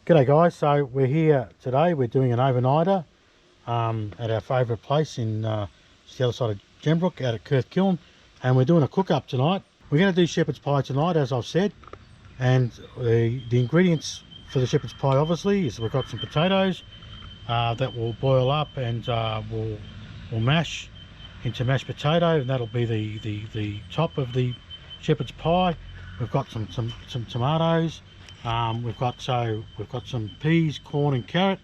G'day guys, so we're here today, we're doing an overnighter at our favourite place in just the other side of Gembrook out at Kirkgillen, and we're doing a cook up tonight. We're going to do shepherd's pie tonight, as I've said, and the ingredients for the shepherd's pie obviously is we've got some potatoes that will boil up and we'll mash into mashed potato, and that'll be the top of the shepherd's pie. We've got some tomatoes. We've got some peas, corn and carrot.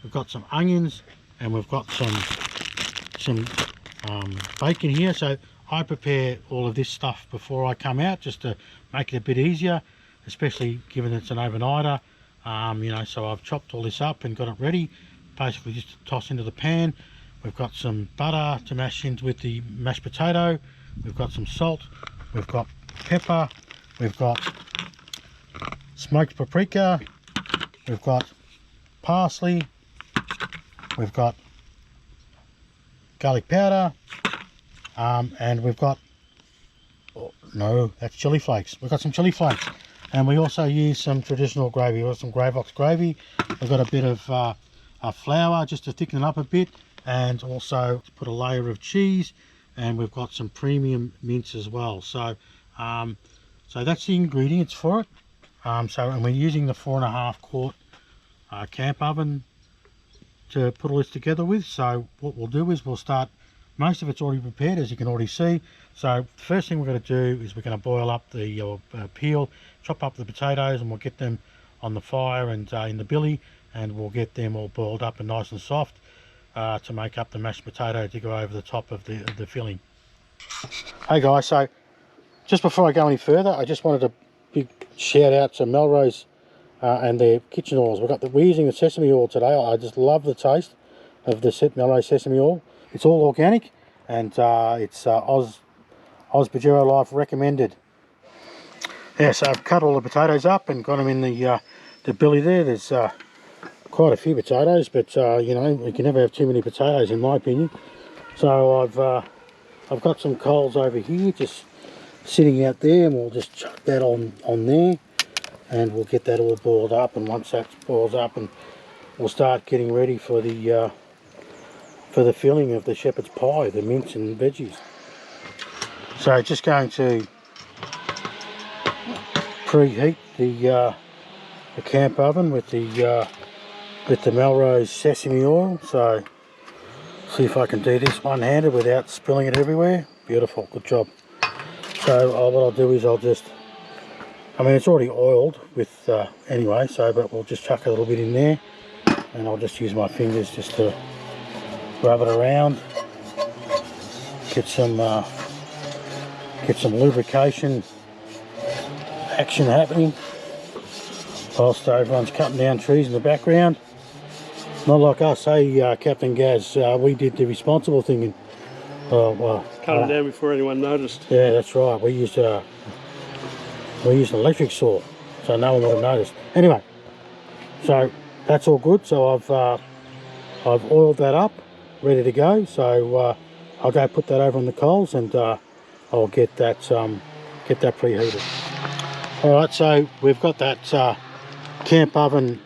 We've got some onions, and we've got some bacon here. So I prepare all of this stuff before I come out, just to make it a bit easier, especially given it's an overnighter. You know, so I've chopped all this up and got it ready, basically just to toss into the pan. We've got some butter to mash in with the mashed potato. We've got some salt. We've got pepper. We've got smoked paprika, we've got parsley, we've got garlic powder, and we've got, oh, no, that's chili flakes. We've got some chili flakes, and we also use some traditional gravy. We've got some Gravox gravy. We've got a bit of flour just to thicken it up a bit, and also to put a layer of cheese, and we've got some premium mince as well. So so that's the ingredients for it. And we're using the 4.5 quart camp oven to put all this together with. So what we'll do is we'll start, most of it's already prepared, as you can already see. So the first thing we're going to do is we're going to boil up the peel, chop up the potatoes, and we'll get them on the fire and in the billy, and we'll get them all boiled up and nice and soft to make up the mashed potato to go over the top of the filling. Hey guys, so just before I go any further, I just wanted to big shout out to Melrose and their kitchen oils. We're using the sesame oil today. I just love the taste of the Melrose sesame oil. It's all organic, and it's Oz Bajero Life recommended. Yeah, so I've cut all the potatoes up and got them in the billy there. There's quite a few potatoes, but you know, you can never have too many potatoes in my opinion. So I've got some coals over here just sitting out there, and we'll just chuck that on there, and we'll get that all boiled up. And once that boils up, and we'll start getting ready for the filling of the shepherd's pie, the mince and veggies. So just going to preheat the camp oven with the Melrose sesame oil. So see if I can do this one-handed without spilling it everywhere. Beautiful, good job. So what I'll do is I mean, it's already oiled with anyway, so, but we'll just chuck a little bit in there, and I'll just use my fingers just to rub it around, get some lubrication action happening whilst everyone's cutting down trees in the background. Not like us, hey, Captain Gaz, we did the responsible thing and well, cut them down before anyone noticed. Yeah, that's right. We used an electric saw, so no one would have noticed. Anyway, so that's all good. So I've oiled that up, ready to go. So I'll go put that over on the coals, and I'll get that preheated. All right, so we've got that camp oven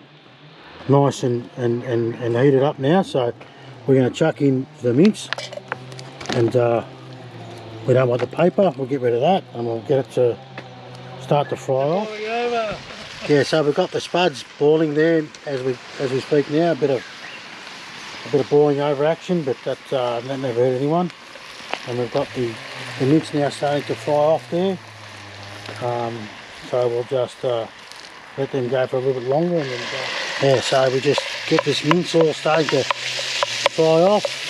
nice and heated up now. So we're going to chuck in the mince. And we don't want the paper, we'll get rid of that, and we'll get it to start to fry off. Yeah, so we've got the spuds boiling there as we speak now. A bit of boiling over action, but that never hurt anyone. And we've got the mince now starting to fry off there. So we'll just let them go for a little bit longer, and then yeah, so we just get this mince all starting to fry off.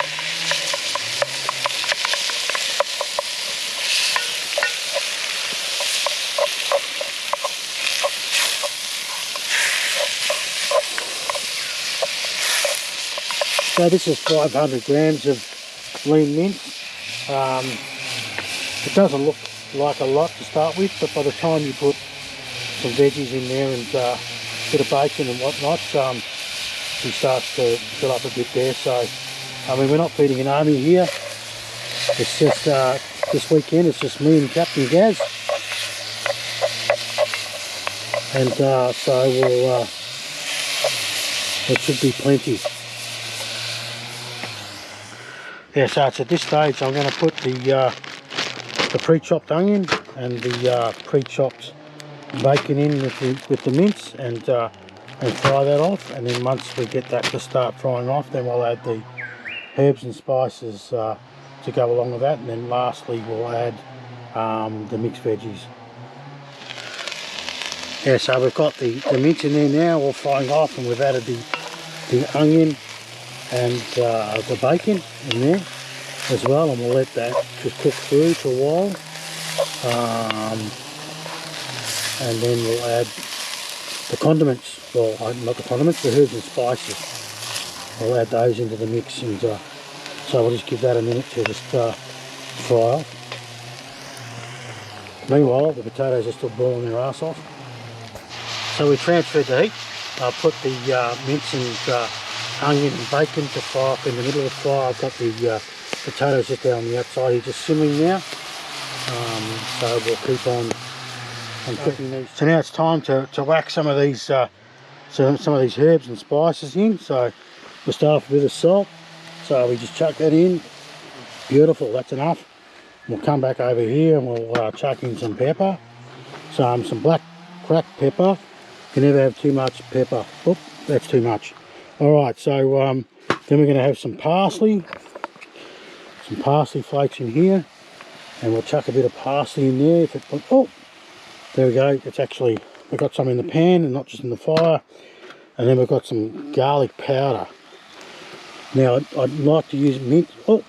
So this is 500 grams of lean mince. It doesn't look like a lot to start with, but by the time you put some veggies in there and a bit of bacon and whatnot, it starts to fill up a bit there. So, I mean, we're not feeding an army here. It's just this weekend, it's just me and Captain Gaz. And so It should be plenty. Yeah, so it's at this stage I'm going to put the pre-chopped onion and the pre-chopped bacon in with the mince and fry that off, and then once we get that to start frying off, then we'll add the herbs and spices to go along with that, and then lastly we'll add the mixed veggies. Yeah, so we've got the mince in there now, all frying off, and we've added the onion and the bacon in there as well, and we'll let that just cook through for a while. And then we'll add the condiments, well not the condiments, the herbs and spices. We'll add those into the mix, and so we'll just give that a minute to just fry off. Meanwhile, the potatoes are still boiling their ass off. So we transferred the heat. I put the mince and onion and bacon to fry up in the middle of the fire. I've got the potatoes just down the outside here, just simmering now. So we'll keep on cooking these. So now it's time to whack some of these some of these herbs and spices in. So we'll start off with a bit of salt. So we just chuck that in. Beautiful, that's enough. We'll come back over here and we'll chuck in some pepper. Some black cracked pepper. You can never have too much pepper. Oop, that's too much. Alright, so then we're going to have some parsley flakes in here, and we'll chuck a bit of parsley in there. Oh, there we go. It's actually, we've got some in the pan and not just in the fire. And then we've got some garlic powder. Now I'd like to use mint. Oh,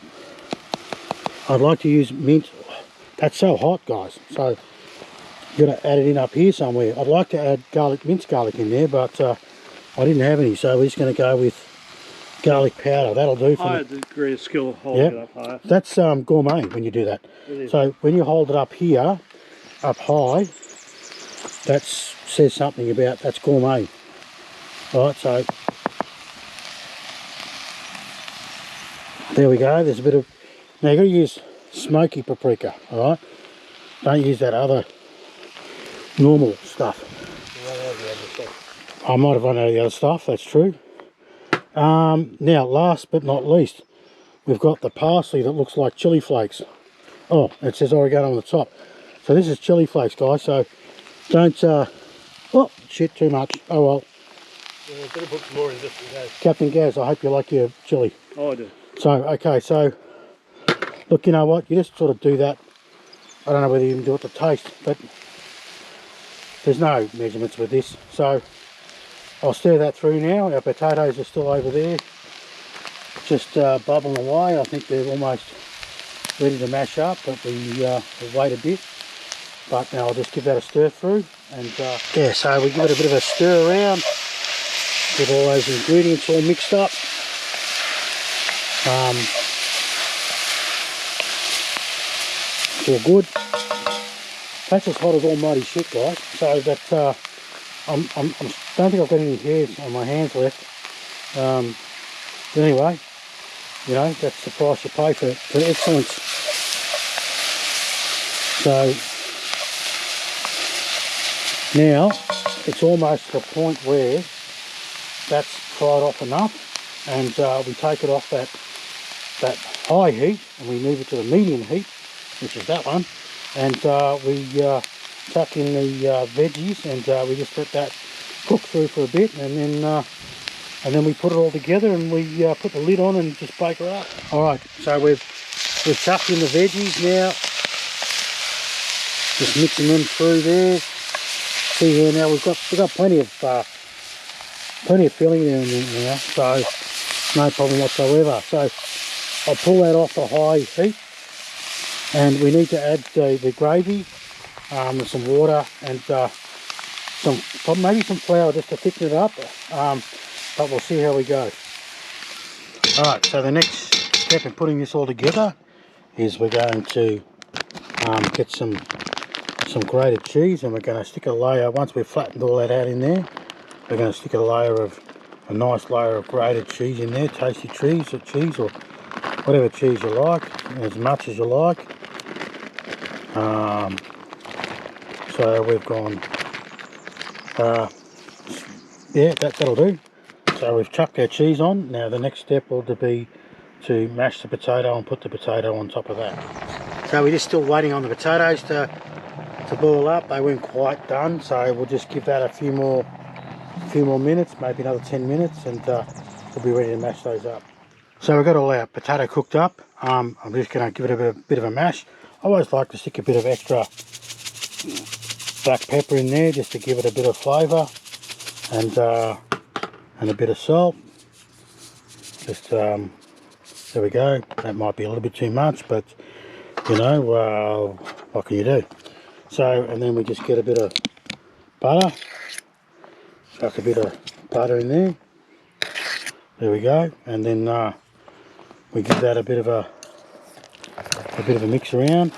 I'd like to use mint. That's so hot, guys. So you've got to add it in up here somewhere. I'd like to add minced garlic in there, but I didn't have any, so we're just going to go with garlic powder. That'll do for me. Higher degree of skill holding it up higher. That's gourmet when you do that. So when you hold it up here, up high, that says something about, that's gourmet. Right, so there we go. There's a bit of, now you've got to use smoky paprika, alright? Don't use that other normal stuff. I might have run out of the other stuff, that's true. Now last but not least, we've got the parsley that looks like chili flakes. Oh, it says oregano on the top. So this is chili flakes, guys, so don't oh shit, too much. Oh well. Yeah, better put some more in just in case. Captain Gaz, I hope you like your chili. Oh, I do. So okay, so look, you know what, you just sort of do that. I don't know whether you can do it to taste, but there's no measurements with this. So I'll stir that through now. Our potatoes are still over there, just bubbling away. I think they're almost ready to mash up, but we'll wait a bit. But now I'll just give that a stir through, and yeah, so we give it a bit of a stir around, get all those ingredients all mixed up. It's all good. That's as hot as almighty shit, guys. So that I don't think I've got any hairs on my hands left. But anyway, you know, that's the price you pay for excellence. So now it's almost to the point where that's fried off enough, and we take it off that high heat and we move it to the medium heat, which is that one, and we tuck in the veggies, and we just let that cook through for a bit, and then we put it all together, and we put the lid on and just bake her up. All right, so we've chucked in the veggies now, just mixing them through there. See here now, we've got plenty of filling there in there now, so no problem whatsoever. So I'll pull that off the high heat, and we need to add the gravy, with some water and maybe some flour just to thicken it up, but we'll see how we go. Alright, so the next step in putting this all together is we're going to get some grated cheese, and we're going to stick a layer, once we've flattened all that out in there, we're going to stick a nice layer of grated cheese in there, tasty cheese or whatever cheese you like, as much as you like. So we've gone, yeah, that'll do. So we've chucked our cheese on. Now the next step will be to mash the potato and put the potato on top of that. So we're just still waiting on the potatoes to boil up. They weren't quite done, so we'll just give that a few more minutes, maybe another 10 minutes, and we'll be ready to mash those up. So we've got all our potato cooked up. I'm just going to give it a bit of a mash. I always like to stick a bit of extra black pepper in there just to give it a bit of flavour, and a bit of salt. Just there we go. That might be a little bit too much, but you know, what can you do? So, and then we just get a bit of butter. Chuck a bit of butter in there. There we go. And then we give that a bit of a mix around,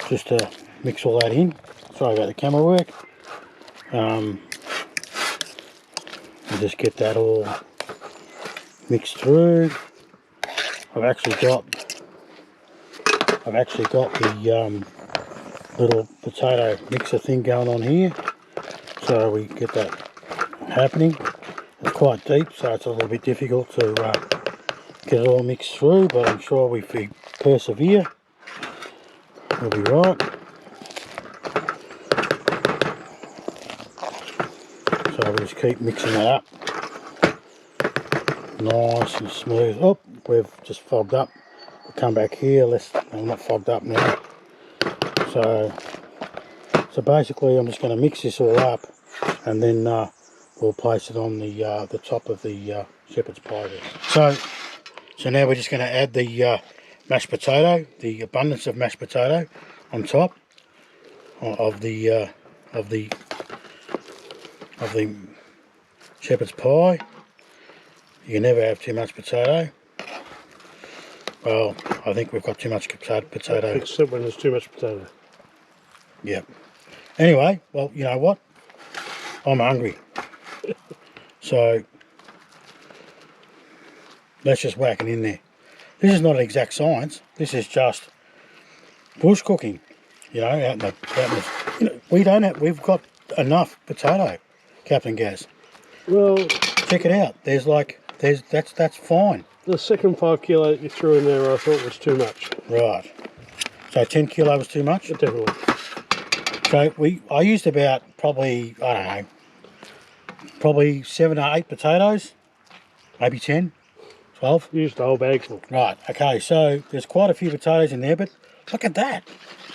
just to mix all that in. Sorry about the camera work. And just get that all mixed through. I've actually got the little potato mixer thing going on here, so we get that happening. It's quite deep, so it's a little bit difficult to get it all mixed through, but I'm sure if we persevere, we'll be right. So we just keep mixing that up, nice and smooth. Oh, we've just fogged up. We'll come back here. I'm not fogged up now. So basically, I'm just going to mix this all up, and then we'll place it on the top of the shepherd's pie there. So now we're just going to add the mashed potato, the abundance of mashed potato, on top of the shepherd's pie. You can never have too much potato. Well, I think we've got too much potato. Except when there's too much potato. Yep. Anyway, well, you know what? I'm hungry. So let's just whack it in there. This is not an exact science. This is just bush cooking. You know, out in the you know, we've got enough potato, Captain Gaz. Well, check it out. That's fine. The second 5 kilo that you threw in there, I thought was too much. Right. So 10 kilo was too much? Definitely. So I used about probably, I don't know, probably 7 or 8 potatoes, maybe 10, 12. You used the whole bag full. Right. Okay. So there's quite a few potatoes in there, but look at that.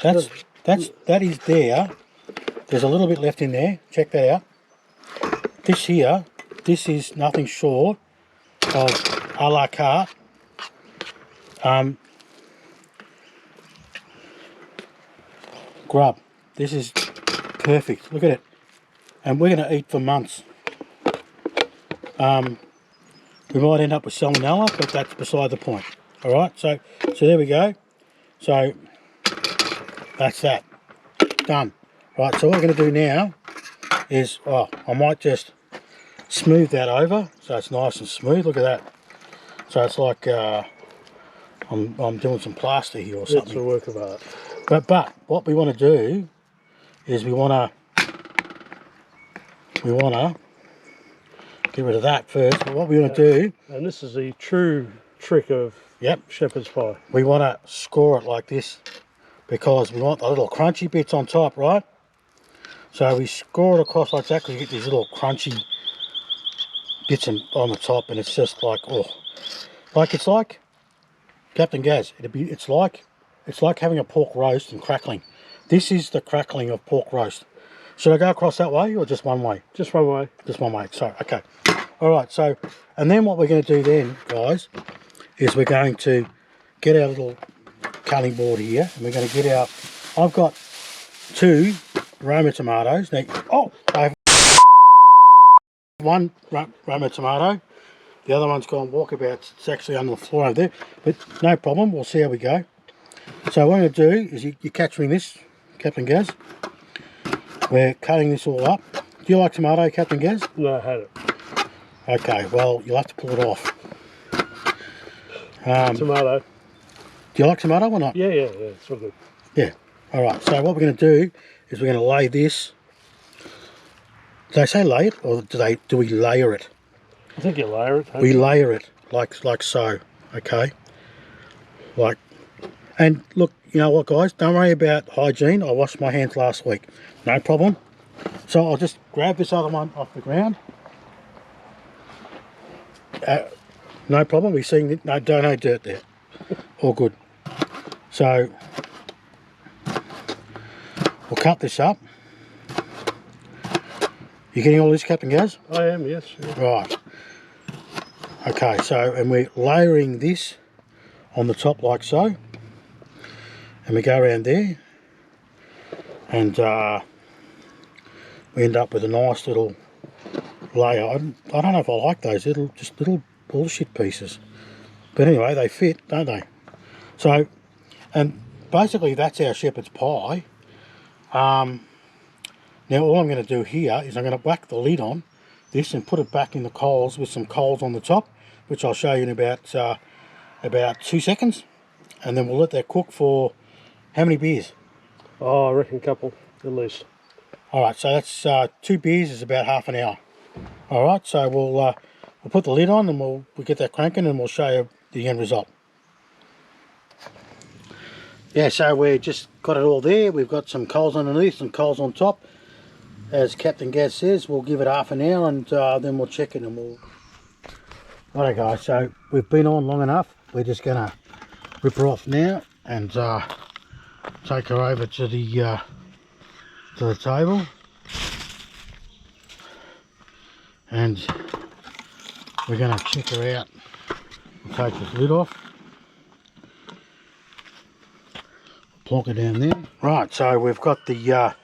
That is there. There's a little bit left in there. Check that out. This here, this is nothing short of a la carte. Grub. This is perfect. Look at it. And we're going to eat for months. We might end up with salmonella, but that's beside the point. All right. So there we go. So that's that. Done. Right. So what we're going to do now is, I might just smooth that over so it's nice and smooth. Look at that. So it's like I'm doing some plaster here or something. It's a work of art. But what we want to do is we want to get rid of that first. But what we want to do, and this is the true trick of shepherd's pie. We want to score it like this because we want the little crunchy bits on top, right? So we score it across like that because you get these little crunchy bits on the top, and it's just like, it's like Captain Gaz. It's like having a pork roast and crackling. This is the crackling of pork roast. Should I go across that way or just one way? Just one way. Just one way. Sorry. Okay. All right. So, and then what we're going to do then, guys, is we're going to get our little cutting board here, and we're going to get our. I've got 2 Roma tomatoes. Now, I have 1 Roma tomato. The other one's gone walkabout. It's actually on the floor over there, but no problem. We'll see how we go. So what I'm going to do is you catch me this, Captain Gaz. We're cutting this all up. Do you like tomato, Captain Gaz? No, I had it. Okay, well, you'll have to pull it off. Tomato. Do you like tomato or not? Yeah, it's all good. Yeah, all right. So what we're going to do is we're going to lay this Do they say lay it, or do we layer it? I think you layer it. We layer it like so, okay? Like, and look, you know what, guys? Don't worry about hygiene. I washed my hands last week, no problem. So I'll just grab this other one off the ground. No problem. We see no dirt there. All good. So we'll cut this up. You getting all this, Captain Gaz? I am, yes. Yeah. Right. Okay, so, and we're layering this on the top like so. And we go around there. And we end up with a nice little layer. I don't know if I like those little bullshit pieces. But anyway, they fit, don't they? So, and basically that's our shepherd's pie. Now all I'm going to do here is I'm going to whack the lid on this and put it back in the coals with some coals on the top, which I'll show you in about 2 seconds, and then we'll let that cook for how many beers? Oh, I reckon a couple at least. All right, so that's 2 beers is about half an hour. All right, so we'll put the lid on and we'll get that cranking and we'll show you the end result. Yeah, so we just got it all there. We've got some coals underneath, some coals on top. As Captain Gaz says, we'll give it half an hour and then we'll check it and we'll... Alright guys, so we've been on long enough. We're just going to rip her off now and take her over to the table. And we're going to check her out. We'll take this lid off. Plonk it down there. Right, so we've got the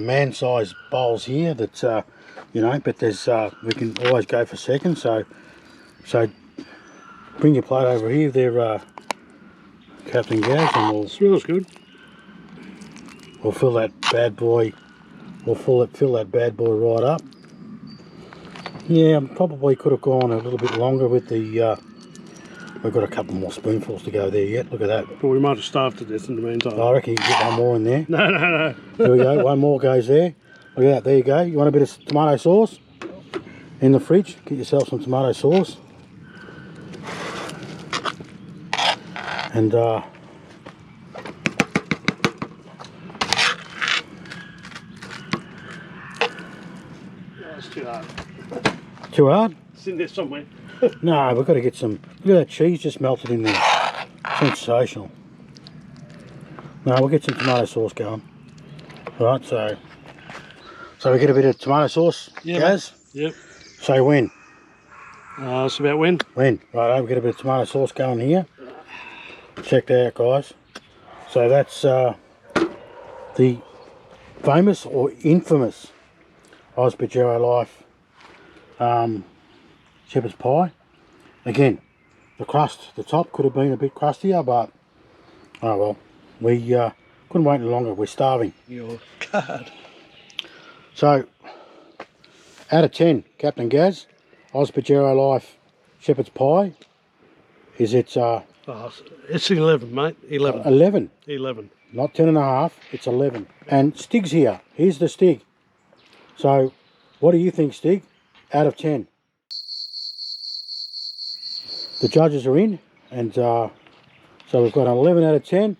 man-sized bowls here that you know, but there's we can always go for seconds. So bring your plate over here there, Captain Gaz, and we'll Smells good. We'll fill that bad boy. We'll fill that bad boy right up. Yeah, probably could have gone a little bit longer with the. We've got a couple more spoonfuls to go there yet. Look at that. But we might have starved to death in the meantime. I reckon you can get one more in there. No. There we go. One more goes there. Look at that. There you go. You want a bit of tomato sauce in the fridge? Get yourself some tomato sauce. And That's too hard. too hard? It's in there somewhere. No, we've got to get some. Look at that cheese just melted in there. Sensational. No, we'll get some tomato sauce going. Right, so we get a bit of tomato sauce, Gaz? Yep. So when? It's about when? When? Right, we get a bit of tomato sauce going here. Check that out, guys. So that's the famous or infamous Osbigero Life shepherd's pie. Again, the crust, the top could have been a bit crustier, but oh well, we couldn't wait any longer. We're starving. Your card. So, out of 10, Captain Gaz, Osbigero Life shepherd's pie, is it's 11, mate. 11. 11. 11. Not 10 and a half, it's 11. And Stig's here. Here's the Stig. So, what do you think, Stig, out of 10? The judges are in, and so we've got an 11 out of 10.